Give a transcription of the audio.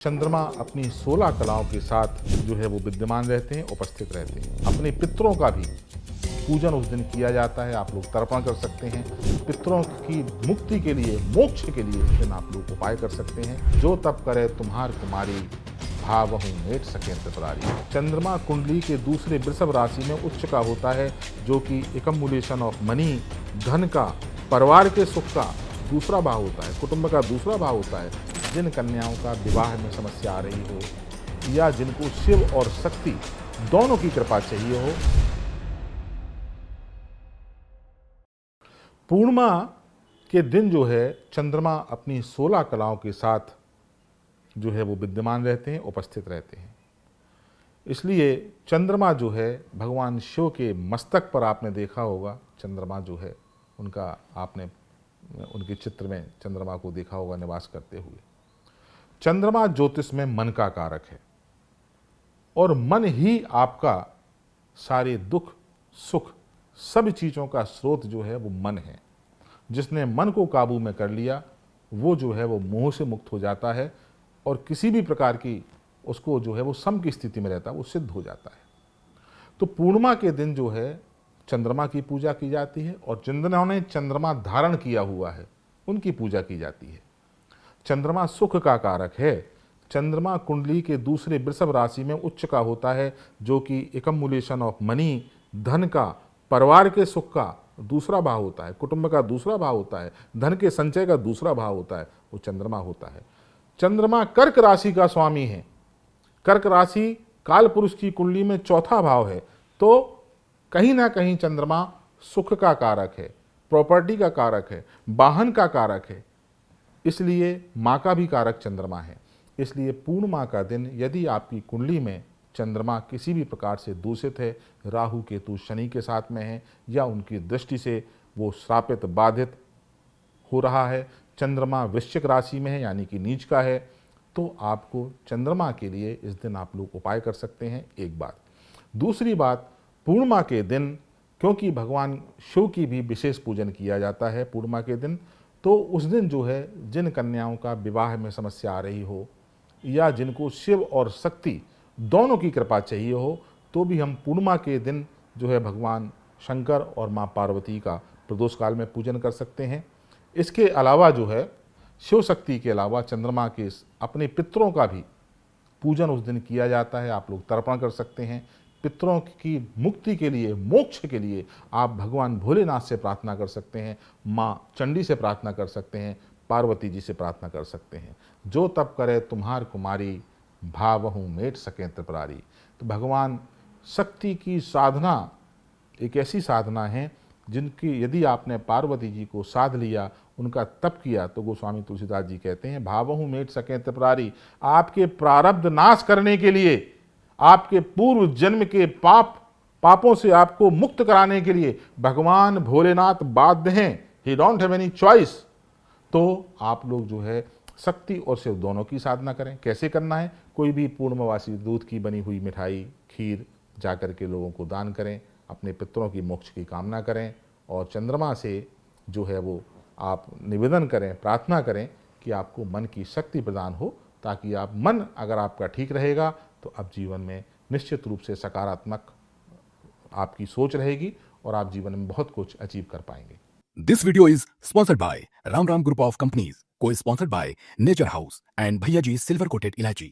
चंद्रमा अपनी 16 कलाओं के साथ जो है वो विद्यमान रहते हैं, उपस्थित रहते हैं। अपने पितरों का भी पूजन उस दिन किया जाता है, आप लोग तर्पण कर सकते हैं। पितरों की मुक्ति के लिए, मोक्ष के लिए इस दिन आप लोग उपाय कर सकते हैं। जो तप करे तुम्हार कुमारी, भावहु मेट सके त्रिपुरारी। चंद्रमा कुंडली के दूसरे वृषभ राशि में उच्च का होता है, जो कि एकम्बुलेशन ऑफ मनी, धन का, परिवार के सुख का दूसरा भाव होता है, कुटुंब का दूसरा भाव होता है। जिन कन्याओं का विवाह में समस्या आ रही हो या जिनको शिव और शक्ति दोनों की कृपा चाहिए हो, पूर्णिमा के दिन जो है चंद्रमा अपनी 16 कलाओं के साथ जो है वो विद्यमान रहते हैं, उपस्थित रहते हैं। इसलिए चंद्रमा जो है भगवान शिव के मस्तक पर आपने देखा होगा, चंद्रमा जो है उनका आपने उनके चित्र में चंद्रमा को देखा होगा निवास करते हुए। चंद्रमा ज्योतिष में मन का कारक है और मन ही आपका सारे दुख सुख सब चीज़ों का स्रोत जो है वो मन है। जिसने मन को काबू में कर लिया वो जो है वो मोह से मुक्त हो जाता है और किसी भी प्रकार की उसको जो है वो सम की स्थिति में रहता है, वो सिद्ध हो जाता है। तो पूर्णिमा के दिन जो है चंद्रमा की पूजा की जाती है और जिन्होंने चंद्रमा धारण किया हुआ है उनकी पूजा की जाती है। चंद्रमा सुख का कारक है। चंद्रमा कुंडली के दूसरे वृषभ राशि में उच्च का होता है, जो कि एकम्बुलेशन ऑफ मनी, धन का, परिवार के सुख का दूसरा भाव होता है, कुटुंब का दूसरा भाव होता है, धन के संचय का दूसरा भाव होता है, वो चंद्रमा होता है। चंद्रमा कर्क राशि का स्वामी है। कर्क राशि काल पुरुष की कुंडली में चौथा भाव है, तो कहीं ना कहीं चंद्रमा सुख का कारक है, प्रॉपर्टी का कारक है, वाहन का कारक है। इसलिए माँ का भी कारक चंद्रमा है। इसलिए पूर्णिमा का दिन यदि आपकी कुंडली में चंद्रमा किसी भी प्रकार से दूषित है, राहु केतु शनि के साथ में है या उनकी दृष्टि से वो श्रापित बाधित हो रहा है, चंद्रमा वृश्चिक राशि में है यानी कि नीच का है, तो आपको चंद्रमा के लिए इस दिन आप लोग उपाय कर सकते हैं। एक बात। दूसरी बात, पूर्णिमा के दिन क्योंकि भगवान शिव की भी विशेष पूजन किया जाता है पूर्णिमा के दिन, तो उस दिन जो है जिन कन्याओं का विवाह में समस्या आ रही हो या जिनको शिव और शक्ति दोनों की कृपा चाहिए हो, तो भी हम पूर्णिमा के दिन जो है भगवान शंकर और माँ पार्वती का प्रदोष काल में पूजन कर सकते हैं। इसके अलावा जो है शिव शक्ति के अलावा चंद्रमा के अपने पितरों का भी पूजन उस दिन किया जाता है, आप लोग तर्पण कर सकते हैं। पितरों की मुक्ति के लिए, मोक्ष के लिए आप भगवान भोलेनाथ से प्रार्थना कर सकते हैं, माँ चंडी से प्रार्थना कर सकते हैं, पार्वती जी से प्रार्थना कर सकते हैं। जो तप करे तुम्हार कुमारी, भावहु मेट सके त्रिपुरारी। तो भगवान शक्ति की साधना एक ऐसी साधना है जिनकी यदि आपने पार्वती जी को साध लिया, उनका तप किया, तो गोस्वामी तुलसीदास जी कहते हैं भावहु मेट सके त्रिपुरारी। आपके प्रारब्ध नाश करने के लिए, आपके पूर्व जन्म के पापों से आपको मुक्त कराने के लिए भगवान भोलेनाथ बाध्य हैं। ही डोंट हैव एनी चॉइस। तो आप लोग जो है शक्ति और शिव दोनों की साधना करें। कैसे करना है? कोई भी पूर्णमासी दूध की बनी हुई मिठाई, खीर जाकर के लोगों को दान करें, अपने पितरों की मोक्ष की कामना करें और चंद्रमा से जो है वो आप निवेदन करें, प्रार्थना करें कि आपको मन की शक्ति प्रदान हो, ताकि आप मन अगर आपका ठीक रहेगा तो आप जीवन में निश्चित रूप से सकारात्मक आपकी सोच रहेगी और आप जीवन में बहुत कुछ अचीव कर पाएंगे। This video is sponsored by Ram Ram Group of Companies, co-sponsored by Nature House and Bhaiya Ji Silver Coated Ilachi.